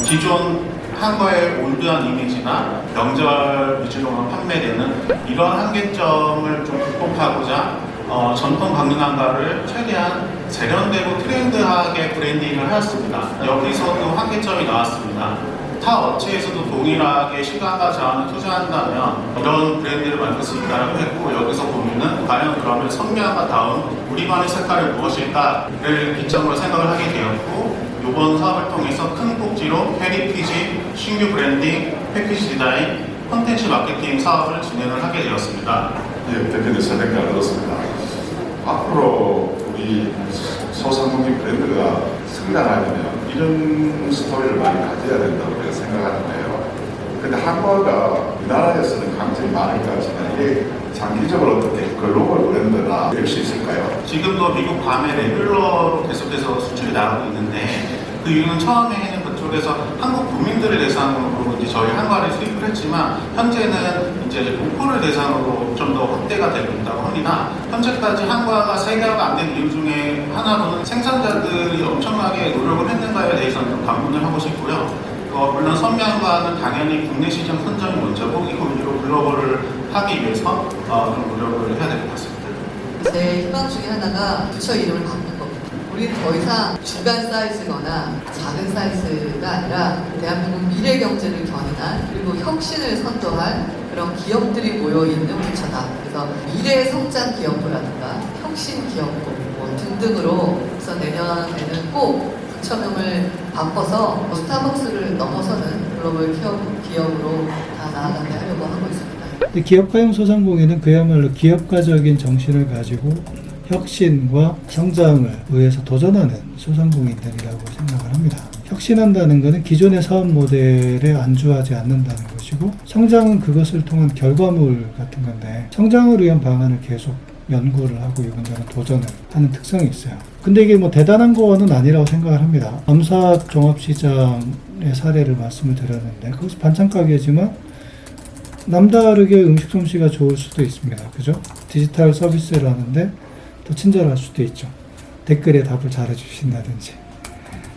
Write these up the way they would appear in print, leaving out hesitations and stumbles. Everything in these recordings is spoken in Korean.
기존 한거의 올드한 이미지나 명절 위주로만 판매되는 이런 한계점을 좀 극복하고자 전통 강릉한가를 최대한 세련되고 트렌드하게 브랜딩을 하였습니다. 여기서도 한계점이 나왔습니다. 타 업체에서도 동일하게 시간과 자원을 투자한다면 이런 브랜드를 만들 수 있다고 했고, 여기서 보면은 과연 그러면 선명한 다음 우리만의 색깔이 무엇일까를 기점으로 생각을 하게 되었고, 이번 사업을 통해서 큰 꼭지로 헤리티지, 신규 브랜딩, 패키지 디자인, 콘텐츠 마케팅 사업을 진행을 하게 되었습니다. 예, 대표님 설명 잘 들었습니다. 앞으로 우리 소상공인 브랜드가 성장하려면 이런 스토리를 많이 가져야 된다고 생각하는데요. 근데 한과가 우리나라에서는 강점이 많을 것 같지만 이게 장기적으로 어떻게 글로벌 브랜드나 될 수 있을까요? 지금도 미국 밤에 레귤러로 계속해서 수출이 나가고 있는데, 그 이유는 처음에는 그쪽에서 한국 국민들을 대상으로 이제 저희 한과를 수입을 했지만, 현재는 이제 목포를 대상으로 좀 더 확대가 되고 있다고 합니다. 현재까지 한과가 세계화가 안 된 이유 중에 하나로는 생산자들이 엄청나게 노력을 했는가에 대해서는 좀 반문을 하고 싶고요. 물론 선명과는 당연히 국내 시장 선점이 먼저고, 이거 위주로 글로벌을 하기 위해서 좀 노력을 해야 될 것 같습니다. 제 희망 중에 하나가 부처 이름을 바꾸는 겁니다. 우리는 더 이상 중간 사이즈거나 작은 사이즈가 아니라 대한민국 미래 경제를 견인한, 그리고 혁신을 선도할 그런 기업들이 모여있는 부처다. 그래서 미래 성장 기업부라든가 혁신 기업부 등등으로, 그래서 내년에는 꼭 부처명을 바꿔서 스타벅스를 넘어서는 글로벌 기업으로 다 나아가게 하려고 하고 있습니다. 기업가용 소상공인은 그야말로 기업가적인 정신을 가지고 혁신과 성장을 위해서 도전하는 소상공인들이라고 생각을 합니다. 혁신한다는 것은 기존의 사업 모델에 안주하지 않는다는 것이고, 성장은 그것을 통한 결과물 같은 건데, 성장을 위한 방안을 계속 연구를 하고 이분들은 도전을 하는 특성이 있어요. 근데 이게 뭐 대단한 거는 아니라고 생각을 합니다. 암사 종합시장의 사례를 말씀을 드렸는데, 그것이 반찬 가게지만 남다르게 음식 솜씨가 좋을 수도 있습니다. 그죠? 디지털 서비스를 하는데 더 친절할 수도 있죠. 댓글에 답을 잘해주신다든지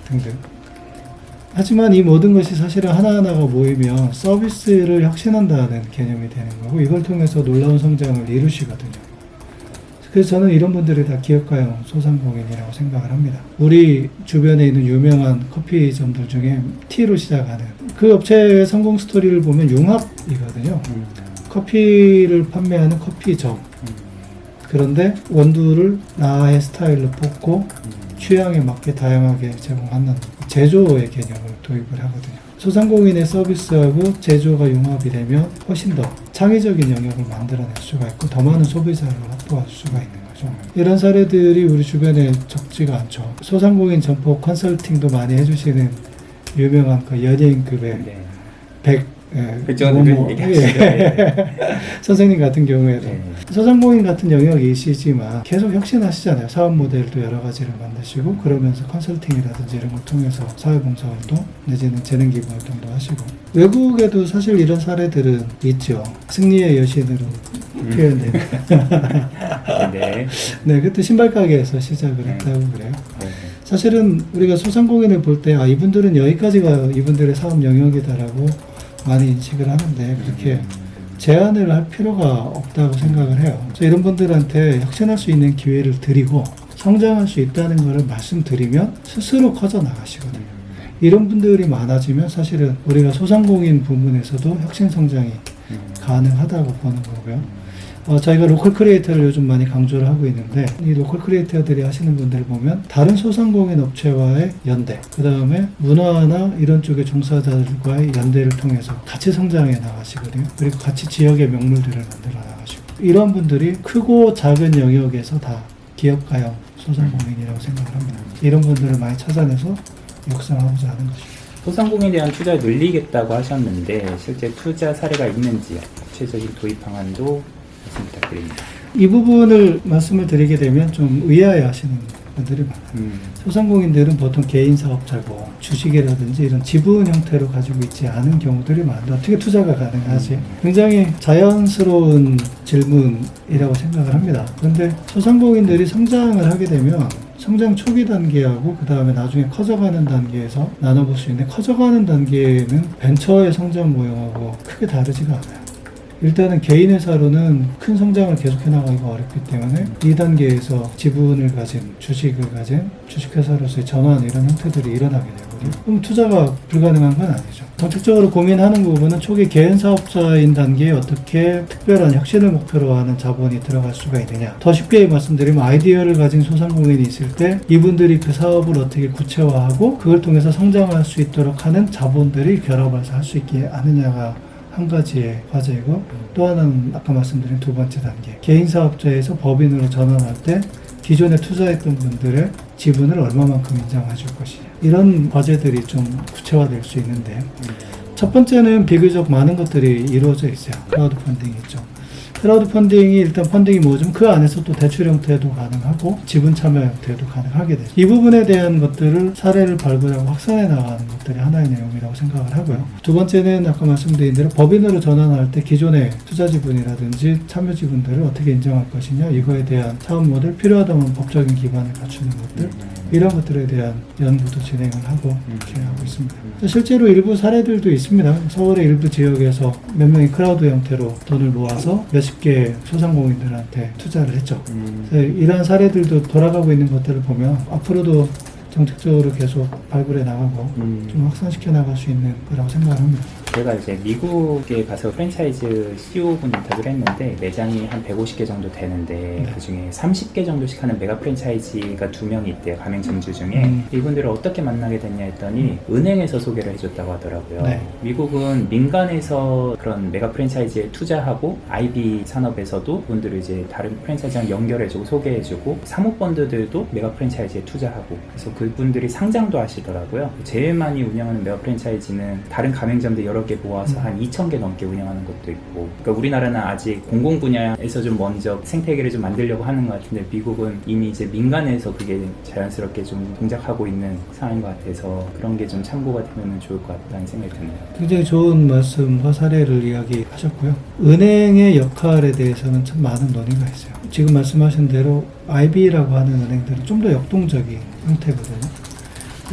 등등. 하지만 이 모든 것이 사실은 하나하나가 모이면 서비스를 혁신한다는 개념이 되는 거고, 이걸 통해서 놀라운 성장을 이루시거든요. 그래서 저는 이런 분들이 다 기업가용 소상공인이라고 생각을 합니다. 우리 주변에 있는 유명한 커피점들 중에 T로 시작하는 그 업체의 성공 스토리를 보면 융합이거든요. 커피를 판매하는 커피점. 그런데 원두를 나의 스타일로 뽑고 취향에 맞게 다양하게 제공하는 제조의 개념을 도입을 하거든요. 소상공인의 서비스하고 제조가 융합이 되면 훨씬 더 창의적인 영역을 만들어낼 수가 있고, 더 많은 소비자를 확보할 수가 있는 거죠. 이런 사례들이 우리 주변에 적지가 않죠. 소상공인 점포 컨설팅도 많이 해주시는 유명한 그 연예인급의 선생님 같은 경우에도 소상공인 같은 영역이시지만 계속 혁신하시잖아요. 사업 모델도 여러 가지를 만드시고, 그러면서 컨설팅이라든지 이런 걸 통해서 사회봉사활동 내지는 재능기부 활동도 하시고, 외국에도 사실 이런 사례들은 있죠. 승리의 여신으로 표현되는 네, 그때 신발 가게에서 시작을 했다고 그래요. 사실은 우리가 소상공인을 볼 때 이분들은 여기까지가 이분들의 사업 영역이다라고 많이 인식을 하는데, 그렇게 제한을 할 필요가 없다고 생각을 해요. 그래서 이런 분들한테 혁신할 수 있는 기회를 드리고 성장할 수 있다는 것을 말씀드리면 스스로 커져 나가시거든요. 이런 분들이 많아지면 사실은 우리가 소상공인 부문에서도 혁신 성장이 가능하다고 보는 거고요. 저희가 로컬 크리에이터를 요즘 많이 강조를 하고 있는데, 이 로컬 크리에이터들이 하시는 분들 보면 다른 소상공인 업체와의 연대, 그 다음에 문화나 이런 쪽의 종사자들과의 연대를 통해서 같이 성장해 나가시거든요. 그리고 같이 지역의 명물들을 만들어 나가시고, 이런 분들이 크고 작은 영역에서 다 기업가용 소상공인이라고 생각을 합니다. 이런 분들을 많이 찾아내서 육성하고자 하는 것입니다. 소상공인에 대한 투자를 늘리겠다고 하셨는데, 실제 투자 사례가 있는지, 구체적인 도입 방안도 말씀 부탁드립니다. 이 부분을 말씀을 드리게 되면 좀 의아해 하시는 분들이 많아요. 소상공인들은 보통 개인 사업자고 주식이라든지 이런 지분 형태로 가지고 있지 않은 경우들이 많은데 어떻게 투자가 가능하지? 굉장히 자연스러운 질문이라고 생각을 합니다. 그런데 소상공인들이 성장을 하게 되면 성장 초기 단계하고 그 다음에 나중에 커져가는 단계에서 나눠볼 수 있는데, 커져가는 단계는 벤처의 성장 모형하고 크게 다르지가 않아요. 일단은 개인 회사로는 큰 성장을 계속해 나가기가 어렵기 때문에 2단계에서 지분을 가진, 주식을 가진 주식회사로서의 전환, 이런 형태들이 일어나게 되거든요. 그럼 투자가 불가능한 건 아니죠. 정책적으로 고민하는 부분은 초기 개인 사업자인 단계에 어떻게 특별한 혁신을 목표로 하는 자본이 들어갈 수가 있느냐. 더 쉽게 말씀드리면 아이디어를 가진 소상공인이 있을 때 이분들이 그 사업을 어떻게 구체화하고 그걸 통해서 성장할 수 있도록 하는 자본들이 결합해서 할 수 있게 하느냐가 한 가지의 과제이고, 또 하나는 아까 말씀드린 두 번째 단계, 개인 사업자에서 법인으로 전환할 때 기존에 투자했던 분들의 지분을 얼마만큼 인정해 줄 것이냐, 이런 과제들이 좀 구체화될 수 있는데, 첫 번째는 비교적 많은 것들이 이루어져 있어요. 크라우드 펀딩이 있죠. 크라우드 펀딩이 일단 펀딩이 뭐죠? 그 안에서 또 대출 형태도 가능하고 지분 참여 형태도 가능하게 되죠. 이 부분에 대한 것들을 사례를 발굴하고 확산해 나가는 것들이 하나의 내용이라고 생각을 하고요. 두 번째는 아까 말씀드린 대로 법인으로 전환할 때 기존의 투자 지분이라든지 참여 지분들을 어떻게 인정할 것이냐, 이거에 대한 사업 모델, 필요하다면 법적인 기반을 갖추는 것들, 이런 것들에 대한 연구도 진행을 하고 이렇게 하고 있습니다. 실제로 일부 사례들도 있습니다. 서울의 일부 지역에서 몇 명이 크라우드 형태로 돈을 모아서 몇십 개 소상공인들한테 투자를 했죠. 그래서 이러한 사례들도 돌아가고 있는 것들을 보면 앞으로도 정책적으로 계속 발굴해 나가고 좀 확산시켜 나갈 수 있는 거라고 생각을 합니다. 제가 이제 미국에 가서 프랜차이즈 CEO분 인터뷰를 했는데 매장이 한 150개 정도 되는데 그 중에 30개 정도씩 하는 메가 프랜차이즈가 2명이 있대요. 가맹점주 중에. 이분들을 어떻게 만나게 됐냐 했더니 은행에서 소개를 해줬다고 하더라고요. 네. 미국은 민간에서 그런 메가 프랜차이즈에 투자하고 IB 산업에서도 분들을 이제 다른 프랜차이즈랑 연결해주고 소개해주고 사모펀드들도 메가 프랜차이즈에 투자하고, 그래서 그분들이 상장도 하시더라고요. 제일 많이 운영하는 메가 프랜차이즈는 다른 가맹점들 여러 개 모아서 한 2,000개 넘게 운영하는 것도 있고, 그러니까 우리나라는 아직 공공 분야에서 좀 먼저 생태계를 좀 만들려고 하는 것 같은데 미국은 이미 이제 민간에서 그게 자연스럽게 좀 동작하고 있는 상황인 것 같아서 그런 게 좀 참고가 되면 좋을 것 같다는 생각이 드네요. 굉장히 좋은 말씀과 사례를 이야기하셨고요. 은행의 역할에 대해서는 참 많은 논의가 있어요. 지금 말씀하신 대로 IB라고 하는 은행들은 좀 더 역동적인 형태거든요.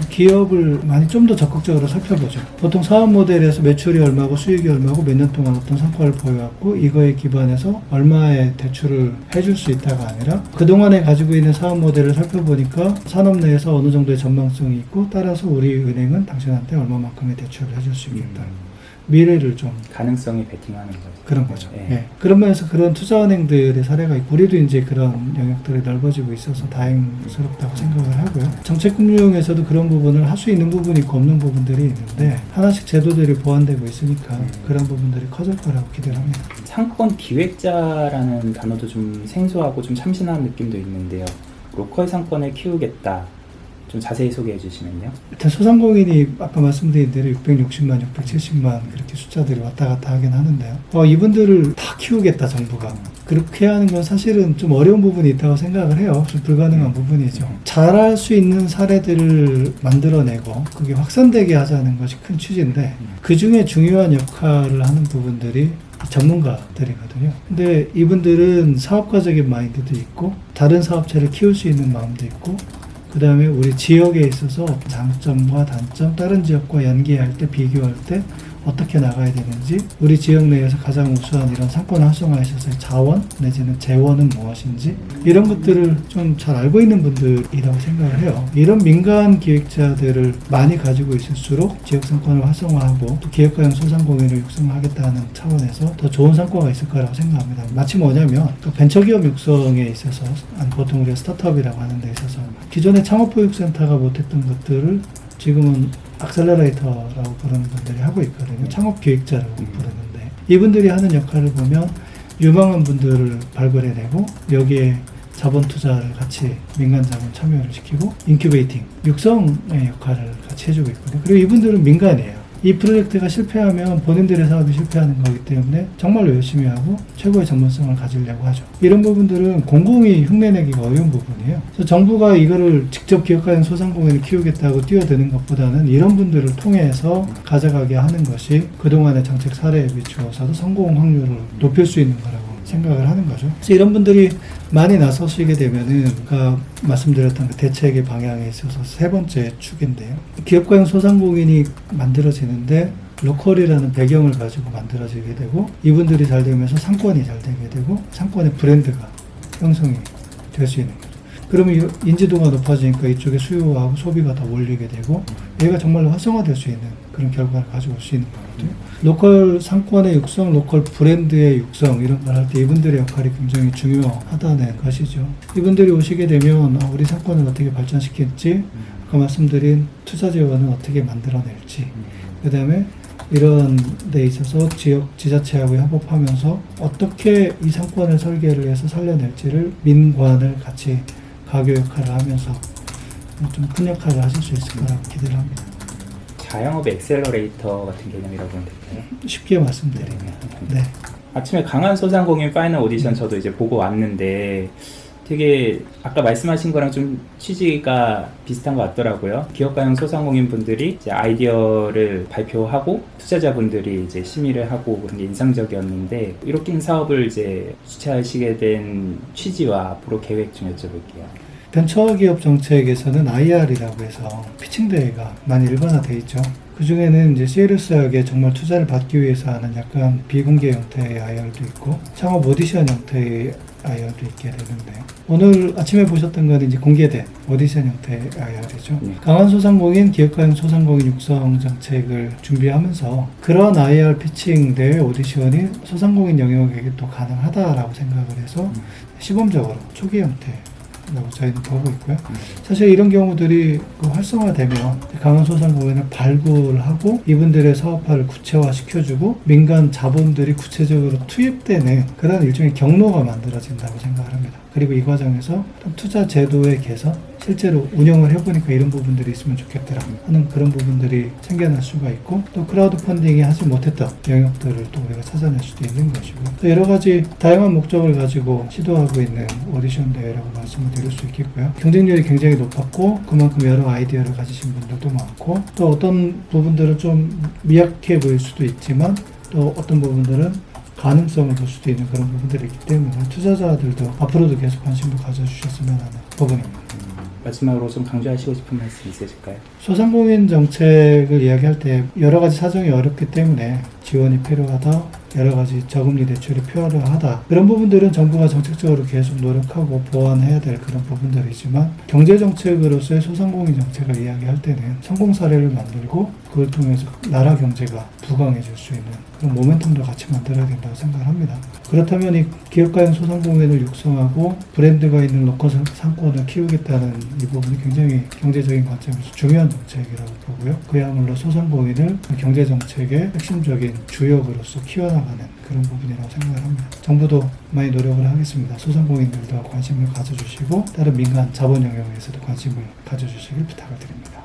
기업을 많이 좀 더 적극적으로 살펴보죠. 보통 사업 모델에서 매출이 얼마고 수익이 얼마고 몇 년 동안 어떤 성과를 보여왔고 이거에 기반해서 얼마의 대출을 해줄 수 있다가 아니라 그동안에 가지고 있는 사업 모델을 살펴보니까 산업 내에서 어느 정도의 전망성이 있고, 따라서 우리 은행은 당신한테 얼마만큼의 대출을 해줄 수 있겠다. 미래를 좀 가능성이 베팅하는 거죠. 그런 거죠. 네. 예. 그런 면에서 그런 투자은행들의 사례가 있고, 우리도 이제 그런 영역들이 넓어지고 있어서 다행스럽다고 생각을 하고요. 정책금융에서도 그런 부분을 할 수 있는 부분이 있고 없는 부분들이 있는데 하나씩 제도들이 보완되고 있으니까 그런 부분들이 커질 거라고 기대를 합니다. 상권 기획자라는 단어도 좀 생소하고 좀 참신한 느낌도 있는데요. 로컬 상권을 키우겠다. 좀 자세히 소개해 주시면요. 일단 소상공인이 아까 말씀드린 대로 660만, 670만 그렇게 숫자들이 왔다 갔다 하긴 하는데요. 이분들을 다 키우겠다, 정부가. 그렇게 하는 건 사실은 좀 어려운 부분이 있다고 생각을 해요. 좀 불가능한 부분이죠. 잘할 수 있는 사례들을 만들어내고 그게 확산되게 하자는 것이 큰 취지인데, 그 중에 중요한 역할을 하는 부분들이 전문가들이거든요. 근데 이분들은 사업가적인 마인드도 있고 다른 사업체를 키울 수 있는 마음도 있고, 그 다음에 우리 지역에 있어서 장점과 단점, 다른 지역과 연계할 때, 비교할 때 어떻게 나가야 되는지, 우리 지역 내에서 가장 우수한 이런 상권 활성화에 있어서의 자원 내지는 재원은 무엇인지, 이런 것들을 좀 잘 알고 있는 분들이라고 생각을 해요. 이런 민간 기획자들을 많이 가지고 있을수록 지역 상권을 활성화하고 또 기업가형 소상공인을 육성하겠다는 차원에서 더 좋은 성과가 있을 거라고 생각합니다. 마치 뭐냐면 또 벤처기업 육성에 있어서, 보통 우리가 스타트업이라고 하는 데 있어서 기존의 창업보육센터가 못했던 것들을 지금은 악셀러레이터라고 부르는 분들이 하고 있거든요. 창업기획자라고 부르는데, 이분들이 하는 역할을 보면 유망한 분들을 발굴해내고 여기에 자본 투자를 같이 민간 자본 참여를 시키고 인큐베이팅, 육성의 역할을 같이 해주고 있거든요. 그리고 이분들은 민간이에요. 이 프로젝트가 실패하면 본인들의 사업이 실패하는 거기 때문에 정말로 열심히 하고 최고의 전문성을 가지려고 하죠. 이런 부분들은 공공이 흉내내기가 어려운 부분이에요. 그래서 정부가 이거를 직접 기업가형 소상공인을 키우겠다고 뛰어드는 것보다는 이런 분들을 통해서 가져가게 하는 것이 그동안의 정책 사례에 비추어서도 성공 확률을 높일 수 있는 거라고 생각을 하는 거죠. 그래서 이런 분들이 많이 나서시게 되면은 아까 말씀드렸던 그 대책의 방향에 있어서 세 번째 축인데요. 기업가용 소상공인이 만들어지는데 로컬이라는 배경을 가지고 만들어지게 되고 이분들이 잘 되면서 상권이 잘 되게 되고 상권의 브랜드가 형성이 될 수 있는 거죠. 그러면 인지도가 높아지니까 이쪽에 수요하고 소비가 더 몰리게 되고 얘가 정말로 활성화될 수 있는 그런 결과를 가져올 수 있는 거거든요. 로컬 상권의 육성, 로컬 브랜드의 육성 이런 걸 할 때 이분들의 역할이 굉장히 중요하다는 것이죠. 이분들이 오시게 되면 우리 상권을 어떻게 발전시킬지 아까 말씀드린 투자 재원을 어떻게 만들어낼지 그 다음에 이런 데 있어서 지역 지자체하고 협업하면서 어떻게 이 상권을 설계를 해서 살려낼지를 민관을 같이 가교 역할을 하면서 좀 큰 역할을 하실 수 있을 거라고 기대를 합니다. 자영업 엑셀러레이터 같은 개념이라고 하면 될까요? 쉽게 말씀드리면 네. 아침에 강한 소상공인 파이널 오디션 저도 이제 보고 왔는데 되게 아까 말씀하신 거랑 좀 취지가 비슷한 것 같더라고요. 기업가용 소상공인 분들이 이제 아이디어를 발표하고 투자자분들이 이제 심의를 하고 그런 게 인상적이었는데 이렇게 사업을 이제 주최하시게 된 취지와 앞으로 계획 좀 여쭤볼게요. 벤처기업 정책에서는 IR이라고 해서 피칭 대회가 많이 일반화되어 있죠. 그 중에는 이제 CLS하게 정말 투자를 받기 위해서 하는 약간 비공개 형태의 IR도 있고 창업 오디션 형태의 IR도 있게 되는데 오늘 아침에 보셨던 건 이제 공개된 오디션 형태의 IR이죠. 강한 소상공인, 기업가용 소상공인 육성 정책을 준비하면서 그런 IR 피칭 대회 오디션이 소상공인 영역에게 또 가능하다라고 생각을 해서 시범적으로 초기 형태 라고 저희는 보고 있고요. 사실 이런 경우들이 활성화되면 강한 소상공인을 발굴하고 이분들의 사업화를 구체화시켜주고 민간 자본들이 구체적으로 투입되는 그런 일종의 경로가 만들어진다고 생각을 합니다. 그리고 이 과정에서 투자 제도의 개선, 실제로 운영을 해보니까 이런 부분들이 있으면 좋겠더라 하는 그런 부분들이 생겨날 수가 있고 또 크라우드 펀딩이 하지 못했던 영역들을 또 우리가 찾아낼 수도 있는 것이고 또 여러 가지 다양한 목적을 가지고 시도하고 있는 오디션 대회라고 말씀을 드릴 수 있겠고요. 경쟁률이 굉장히 높았고 그만큼 여러 아이디어를 가지신 분들도 많고 또 어떤 부분들은 좀 미약해 보일 수도 있지만 또 어떤 부분들은 가능성을 볼 수도 있는 그런 부분들이 있기 때문에 투자자들도 앞으로도 계속 관심을 가져주셨으면 하는 부분입니다. 마지막으로 좀 강조하시고 싶은 말씀 있으실까요? 소상공인 정책을 이야기할 때 여러 가지 사정이 어렵기 때문에 지원이 필요하다, 여러 가지 저금리 대출이 필요하다 그런 부분들은 정부가 정책적으로 계속 노력하고 보완해야 될 그런 부분들이지만 경제정책으로서의 소상공인 정책을 이야기할 때는 성공 사례를 만들고 그걸 통해서 나라 경제가 부강해질 수 있는 그런 모멘텀도 같이 만들어야 된다고 생각을 합니다. 그렇다면 이 기업가용 소상공인을 육성하고 브랜드가 있는 로컬 상권을 키우겠다는 이 부분이 굉장히 경제적인 관점에서 중요한 정책이라고 보고요. 그야말로 소상공인을 경제정책의 핵심적인 주역으로서 키워나가는 그런 부분이라고 생각을 합니다. 정부도 많이 노력을 하겠습니다. 소상공인들도 관심을 가져주시고 다른 민간 자본 영역에서도 관심을 가져주시길 부탁을 드립니다.